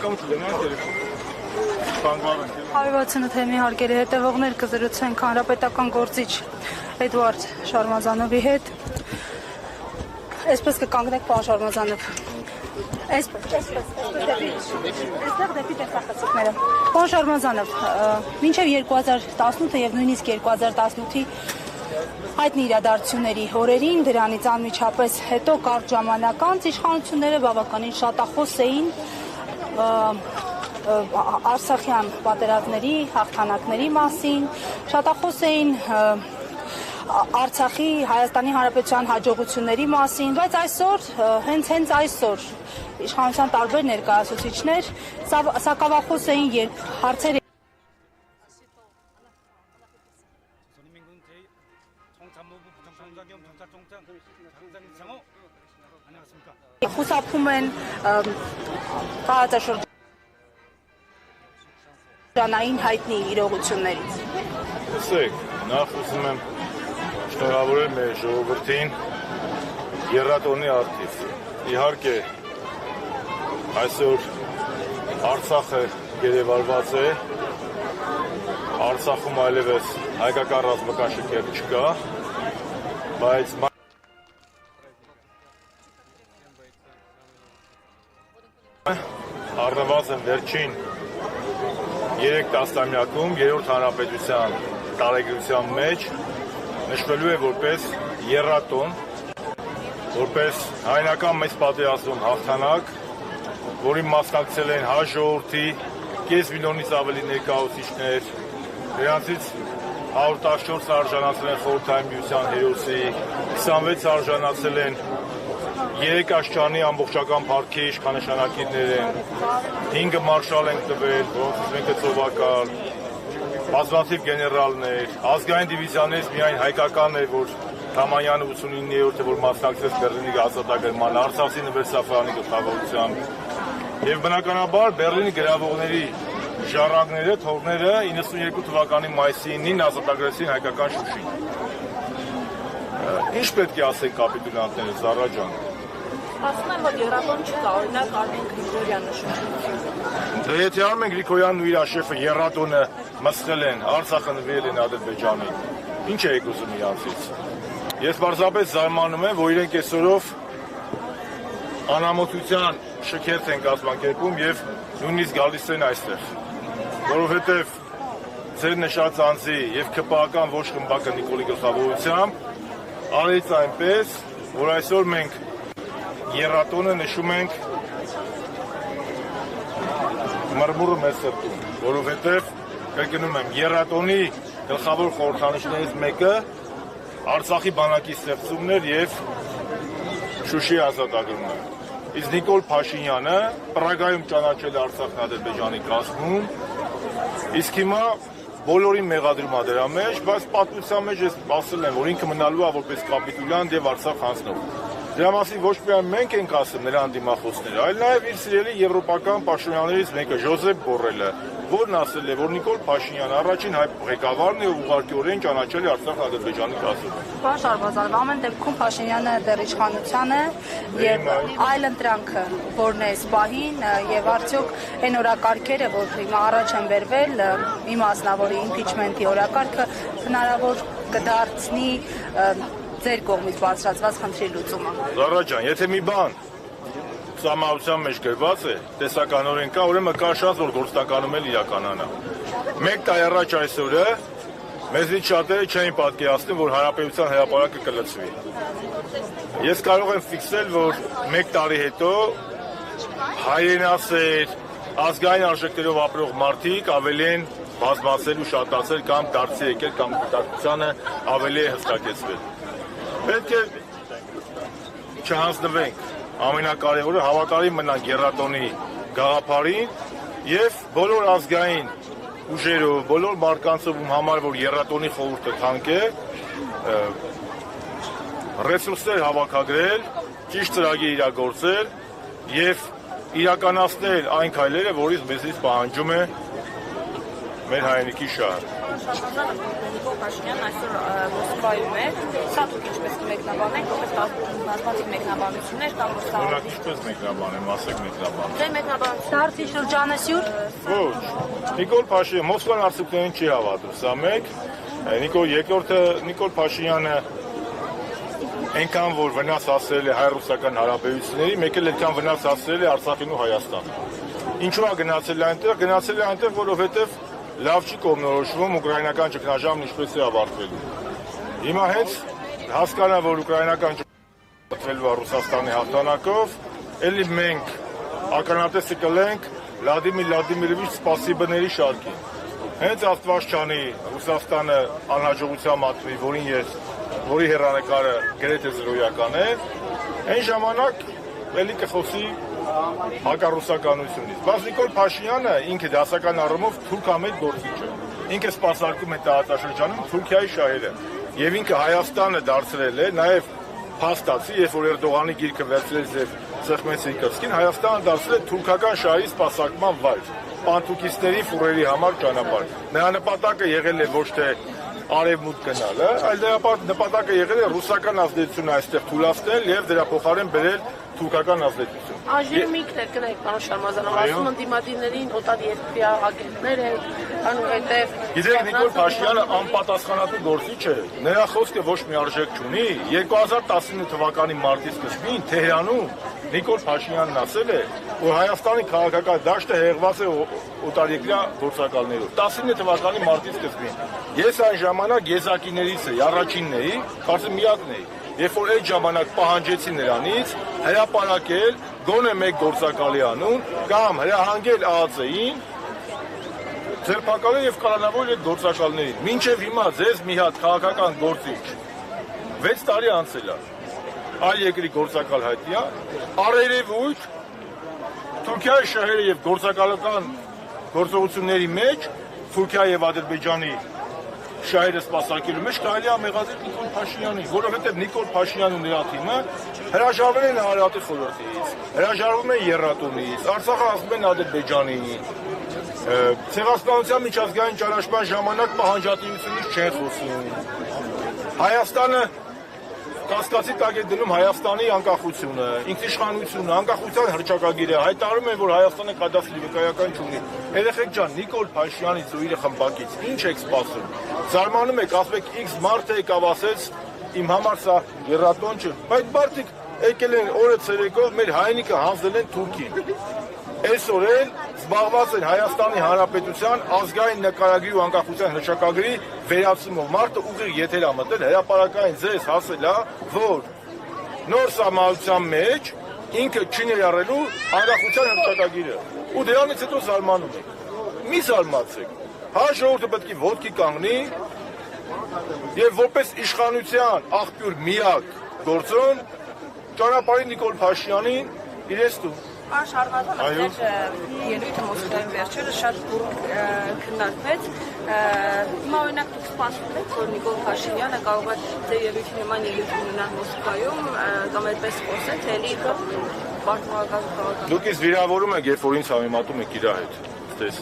168 թեմի հարկերի հետևողներ կզրուցենք հանրապետական գործիչ Էդվարդ Շարմազանովի հետ։ Այսպես կկանգնեք, պարոն Շարմազանով։ Պարոն Շարմազանով, մինչև 2018 եւ նույնիսկ 2018-ի հայտնի իրադարձությունների օրերին, դրանից անմիջապես հետո կարճ ժամանակ անց իշխանությունները բավականին շատախոս էին Արցախյան պատերազմների, հաղթանակների մասին, շատախոս էին Արցախի, Հայաստանի Հանրապետության հաջողությունների մասին, բայց այսօր, հենց այսօր իշխանության տարբեր ներկայացուցիչներ սակավախոս էին, երբ հարցեր խուսափում են տարածաշրջանային հայտնի իրողություններից։ Տեսեք, նախ ուզում եմ շնորհավորել մեր ժողովրդին եռատոնի արդիվ։ Իհարկե, այսօր Արցախը գերեվարված է, Արցախում այլևս հայկական ռազմական շքեր չկա, բայց առնվազն վերջին 3 տասնամյակում երրորդ հանրապետության տարեգրության մեջ նշվելու է որպես եռատոն, որպես հայնական մեծ պատերազմում հաղթանակ, որին մասնակցել են հայ ժողովրդի կես միլիոնից ավելի ներկայացուցիչներ, նրանցից 114 արժանացել են Խորհրդային Միության հերոսի, 26 արժանացել են 3 աշճանի ամբողջական փառքի իշխանանշանակիրներ են, 5 մարշալ են տվել, որոնցից մեկը ծովակալ, բազմաթիվ գեներալներ, ազգային դիվիզիաներից միայն հայկականն էր, որ Թամանյանը 89-րդը, որ մասնակցեց Բեռլինի ազատագրման, Արցախի նվերսաֆարանի գլխավորությամբ, եւ բնականաբար Բեռլինի գրավողների ժառանգները, թողները 92 թվականի մայիսի 9-ին ազատագրեցին հայկական Շուշին։ Ինչ պետք է ասենք կապիտուլյանտները, Զարա ջան։ Ասում են, որ եռատոն չկա, օրինակ Արմեն Գրիգորյանը շուշում։ Դե եթե Արմեն Գրիգորյանն ու իր աշեֆը եռատոնը մսխել են, Արցախը նվիրել են Ադրբեջանին, ինչ եք ուզում իրանցից։ Ես պարզապես զարմանում եմ, որ իրենք այսօրով անամոթության շքերթ են կազմակերպում եւ նույնիսկ գալիս են այստեղ, որովհետեւ ձեր նշած անձի եւ ԿՊԱ-ական ոչ խմբակը Նիկոլի գլխավորությամբ արեց այնպես, որ այսօր մենք եռատոնը նշում ենք մրմուրը մեծ սրտում, որովհետև, կրկնում եմ, եռատոնի գլխավոր խորհրդանիշներից մեկը Արցախի բանակի ստեղծումն էր և Շուշի ազատագրումը։ Իսկ Նիկոլ Փաշինյանը Պրագայում ճանաչել է Արցախն Ադրբեջանի կազմում, իսկ հիմա բոլորին մեղադրում է դրա մեջ, բայց պատմության մեջ ես ասել եմ, որ ինքը մնալու է որպես կապիտուլյանտ և Արցախ հանձնող։ Դրա մասին ոչ միայն մենք ենք ասում նրա անդիմախոսները, այլ նաև իր սիրելի եվրոպական պաշտոնյաներից մեկը Ժոզեփ Բորելը, որն ասել է, որ Նիկոլ Փաշինյանը առաջին հայ ղեկավարն է ու ուղղակիորեն ճանաչել է Արցախն Ադրբեջանի կազմում։ Պարոն Շարմազանով, ամեն դեպքում Փաշինյանը դեռ իշխանության է եւ այլ ընտրանքը որն է սպահին եւ արդյոք այն օրակարգերը, որ հիմա առաջ են բերվել, մի մասնավորի իմպիչմենտի օրակարգը հնարավոր կդարձնի ձեր կողմից բարձրացված խնդրի լուծումը։ Զարա ջան, եթե մի բան սահմանության մեջ գրված է, տեսականորեն կա, ուրեմն կա շանս, որ գործնականում էլ իրականանա։ Մեկ տարի առաջ այսօրը մեզնից շատերը չէին պատկերացնում, որ հանրապետության հրապարակը կլցվի։ Ես կարող եմ ֆիքսել, որ մեկ տարի հետո հայրենասեր, ազգային արժեքներով ապրող մարդիկ ավելի են բազմացել ու շատացել կամ դարձի եկել կամ դարձությանը ավելի է հստակեցվել։ Պետք է չհանձնվենք, ամենակարևորը հավատարիմ մնանք եռատոնի գաղափարին եւ բոլոր ազգային ուժերով, բոլոր մարկանցով համար, որ եռատոնի խորհուրդը թանկ է, ռեսուրսներ հավաքագրել, ճիշտ ծրագիր իրագործել եւ իրականացնել այն քայլերը, որից մեզնից պահանջում է մեր հայրենիքի շահը։ Նիկոլ Փաշինյանն այսօր Մոսկվայում է, սա դուք ինչպես կմեկնաբանեք, որպես բազմաթիվ մեկնաբանություններ կամ Որոնք ինչպես մեկնաբանեմ, ասեք մեկնաբանեմ։ Ձեր մեկնաբանությունը Դարձի շրջանը սյուր։ Ոչ։ Նիկոլ Փաշինյանը Մոսկվան արցուկներին չի հավատում, սա մեկ։ Երկրորդը Նիկոլ Փաշինյանը այնքան որ վնաս հասցրել է հայ-ռուսական հարաբերությունների, մեկ էլ այնքան վնաս հասցրել է Արցախին ու Հայաստանին։ Ինչու է գնացել այնտեղ? Գնացել է այնտեղ, որովհետև լավ չի կողմնորոշվում ուկրաինական ճգնաժամն ինչպես է ավարտվելու։ Հիմա հենց հասկանա, որ ուկրաինական ճգնաժամը Ռուսաստանի հաղթանակով, էլի մենք ականատեսը կլենք Վլադիմիր Վլադիմիրովիչ սպասիբների շարքին։ Հենց Աստված չանի Ռուսաստանը անհաջողության մատնի, որի հեռանկարը գրեթե զրոյական է, այն ժամանակ էլի կխոսի հակառուսականությունից։ Բայց Նիկոլ Փաշինյանը ինքը դասական առումով թուրքամետ գործիչ է։ Ինքը սպասարկում է տարածաշրջանում Թուրքիայի շահերը։ Եվ ինքը Հայաստանը դարձրել է նաև փաստացի, երբ որ Էրդողանի գիրքը վերցրեց եւ Սեխմեցի կրծքին, Հայաստանը դարձել է թուրքական շահի սպասարկման վայր, պանթուրքիստների ֆուրերի համար ճանապարհ։ Նրա նպատակը եղել է ոչ թե արևմուտք գնալը, այլ դրա նպատակը եղել է ռուսական ազդեցությունը այստեղ թույլատրել եւ դրա փոխարեն բերել թուրքական ազդեցություն։ Այժմ ինքն է կնեք պարոն Շարմազանov, ասում են դիմադիրներին օտար երկրի ագենտներ են, այնուհետև Գիտեք, Նիկոլ Փաշինյանը անպատասխանատու գործիչ է, նրա խոսքը ոչ մի արժեք չունի։ 2019 թվականի մարտի սկզբին Թեհրանում Նիկոլ Փաշինյանն ասել է, որ Հայաստանի քաղաքական դաշտը հեղված է օտարերկրյա գործակալներով։ 19 թվականի մարտի սկզբին։ Ես այն ժամանակ եզակիներից էի, առաջինն էի, կարծեմ միակն էի։ Երբ որ այդ ժամանակ պահանջեցի նրանից հրապարակել գոնե մեկ գործակալի անուն կամ հրահանգել ԱԱԾ-ին ձերբակալել եւ կալանավորել այդ գործակալներին։ Մինչեւ հիմա ձեզ մի հատ քաղաքական գործիչ 6 տարի անցել է։ Այլ երկրի գործակալ հայտնի է, առերևույթ Թուրքիայի շահերը եւ գործակալական գործողությունների մեջ Թուրքիայի եւ Ադրբեջանի շահերը սպասարկելու մեջ կարելի է մեղադրել Նիկոլ Փաշինյանին, որովհետև Նիկոլ Փաշինյանն ու նրա թիմը հրաժարվել են Հանրապետի խորհրդից, հրաժարվում են Եռատումից, Արցախը ասում են Ադրբեջանին, Ցեղասպանության միջազգային ճանաչման ժամանակ պահանջատիրությունից չեն խոսում։ Հայաստանը կասկածի տակ է դնում Հայաստանի անկախությունը, ինքնիշխանությունը, անկախության հռչակագիրը, հայտարարում են, որ Հայաստանը կադաստրի վկայական չունի։ Երեխեք ջան, Նիկոլ Փաշինյանից ու իր խմբակից ինչ եք սպասում։ Զարմանում եք, ասում եք X մարդ եկավ ասեց, իմ համար սա եռատոն չէ։ Բայց մարդիկ եկել են օրը ցերեկով մեր հայնիկը հանձնել են Թուրքին։ Այսօր էլ զբաղված են Հայաստանի Հանրապետության ազգային նկարագրի ու անկախության հռչակագրի վերացումով։ Մարդը ուղիղ եթեր է մտել, հրապարակային ձեզ հասել է, որ նոր սահմանության մեջ ինքը չի ներառելու անկախության հռչակագիրը։ Ու դրանից հետո զարմանում եք։ Մի զարմացեք։ Հայ ժողովուրդը պետք է ոտքի կանգնի եւ որպես իշխանության աղբյուր միակ գործոն ճանապարհի Նիկոլ Փաշինյանին իրենց տուն։ Պարոն Շարմազանov, ձեր ելույթը Մոսկվայում վերջերս շատ բուրըն քննարկվեց։ Հիմա օրինակ դուք սպասում եք, որ Նիկոլ Փաշինյանը կարող է ձեր ելույթի նման ելույթ ունենալ Մոսկվայում կամ այդպես խոսել, թե էլի պարտավորական։ Դուք ինձ վիրավորում եք, երբ որ ինձ համեմատում եք իր հետ։ Ստես։